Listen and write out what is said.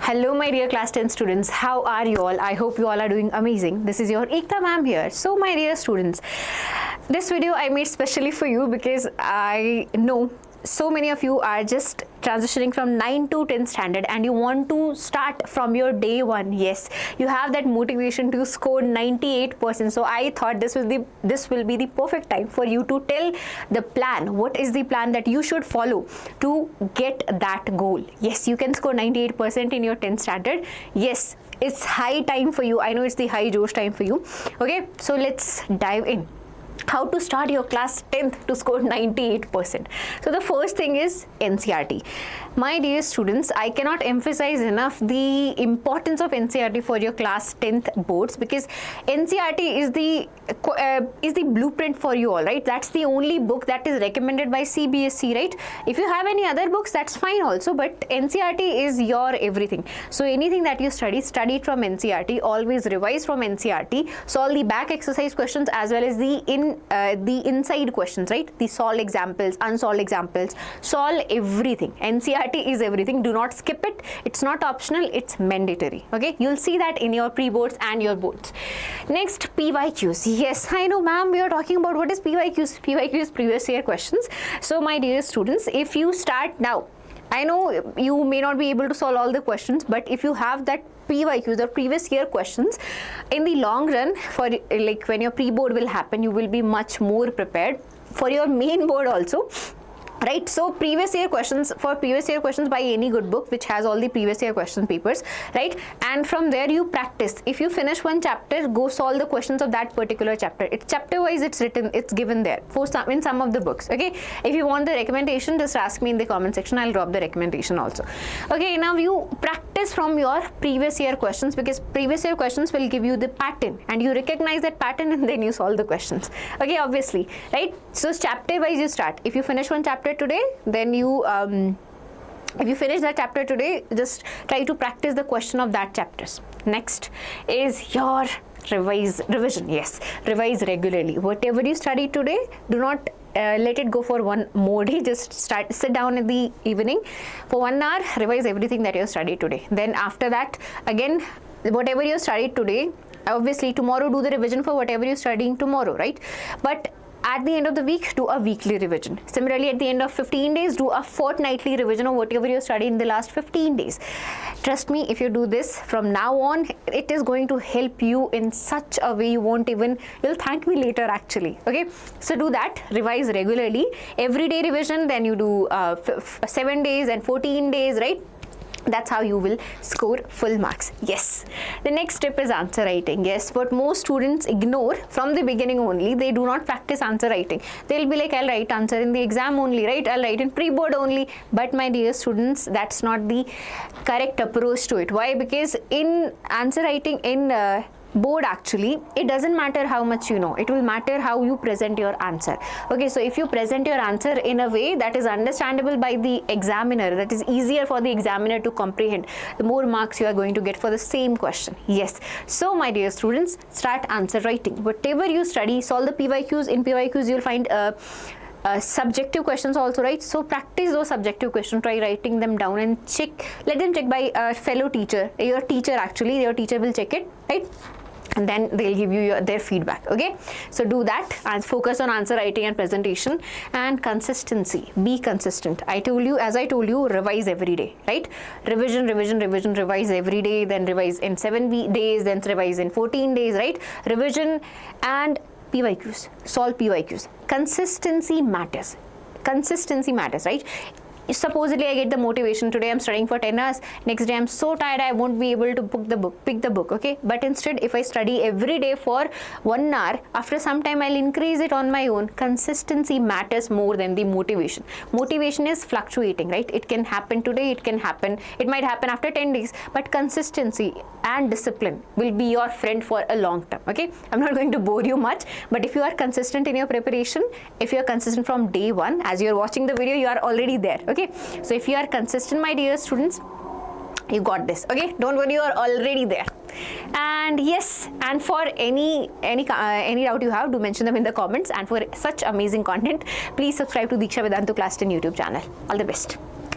Hello my dear class 10 students, how are you all? I hope you all are doing amazing. This is your Ekta ma'am here. So my dear students, this video I made specially for you because I know so many of you are just transitioning from 9 to 10 standard and you want to start from your day one. Yes, you have that motivation to score 98%. So I thought this will be the perfect time for you to tell the plan. What is the plan that you should follow to get that goal? Yes, you can score 98% in your 10th standard. Yes, it's high time for you. I know it's the high Josh time for you. Okay, so let's dive in. How to start your class 10th to score 98%. So the first thing is NCERT. My dear students, I cannot emphasize enough the importance of NCERT for your class 10th boards, because NCERT is the blueprint for you all, right? That's the only book that is recommended by CBSE, right? If you have any other books, that's fine also, but NCERT is your everything. So anything that you study it from NCERT. Always revise from NCERT. Solve the back exercise questions as well as the inside questions, right? The solved examples, unsolved examples, solve everything. NCERT is everything. Do not skip it. It's not optional, it's mandatory. Okay, you'll see that in your pre-boards and your boards. Next, PYQs. Yes, I know ma'am, we are talking about what is PYQs. PYQs, previous year questions. So my dear students, if you start now, I know you may not be able to solve all the questions, but if you have that PYQs, the previous year questions, in the long run, for like when your pre-board will happen, you will be much more prepared for your main board also. Right, so previous year questions by any good book which has all the previous year question papers, right? And from there you practice. If you finish one chapter, go solve the questions of that particular chapter. It's chapter wise, it's written, it's given there in some of the books. Okay, if you want the recommendation, just ask me in the comment section. I'll drop the recommendation also. Okay, now you practice from your previous year questions, because previous year questions will give you the pattern and you recognize that pattern and then you solve the questions. Okay, obviously, right? So chapter wise you start. If you finish one chapter today, then you if you finish that chapter today, just try to practice the question of that chapters. Next is your revision. Yes, revise regularly. Whatever you study today, do not let it go for one more day. Just sit down in the evening for 1 hour, revise everything that you studied today. Then after that, again, whatever you studied today, obviously tomorrow do the revision for whatever you're studying tomorrow, right? But at the end of the week, do a weekly revision. Similarly, at the end of 15 days, do a fortnightly revision of whatever you studied in the last 15 days. Trust me, if you do this from now on, it is going to help you in such a way you'll thank me later actually. Okay, so do that, revise regularly. Everyday revision, then you do 7 days and 14 days, right? That's how you will score full marks. Yes. The next step is answer writing. Yes, but most students ignore from the beginning only. They do not practice answer writing. They'll be like, I'll write answer in the exam only, right? I'll write in pre-board only. But my dear students, that's not the correct approach to it. Why? Because in answer writing in board, actually, it doesn't matter how much you know. It will matter how you present your answer. Okay, so if you present your answer in a way that is understandable by the examiner, that is easier for the examiner to comprehend, the more marks you are going to get for the same question. Yes, so my dear students, start answer writing. Whatever you study, solve the PYQs. In PYQs you'll find subjective questions also, right? So practice those subjective questions, try writing them down and let them check by a fellow teacher. Your teacher will check it, right? And then they'll give you their feedback. Okay, so do that and focus on answer writing and presentation. And consistency, be consistent. As I told you, revise every day, right? Revision, revise every day, then revise in 7 days, then revise in 14 days, right? Revision and PYQs, solve PYQs. Consistency matters, right? Supposedly I get the motivation, today I'm studying for 10 hours, next day I'm so tired I won't be able to pick the book, okay? But instead, if I study every day for 1 hour, after some time I'll increase it on my own. Consistency matters more than the motivation. Motivation is fluctuating, right? It can happen today, it might happen after 10 days, but consistency and discipline will be your friend for a long term. Okay, I'm not going to bore you much, but if you are consistent in your preparation, if you are consistent from day one, as you are watching the video, you are already there. Okay, so if you are consistent, my dear students, you got this. Okay, don't worry, you are already there. And yes, and for any doubt you have, do mention them in the comments. And for such amazing content, please subscribe to Diksha Vedantu Class 10 YouTube channel. All the best.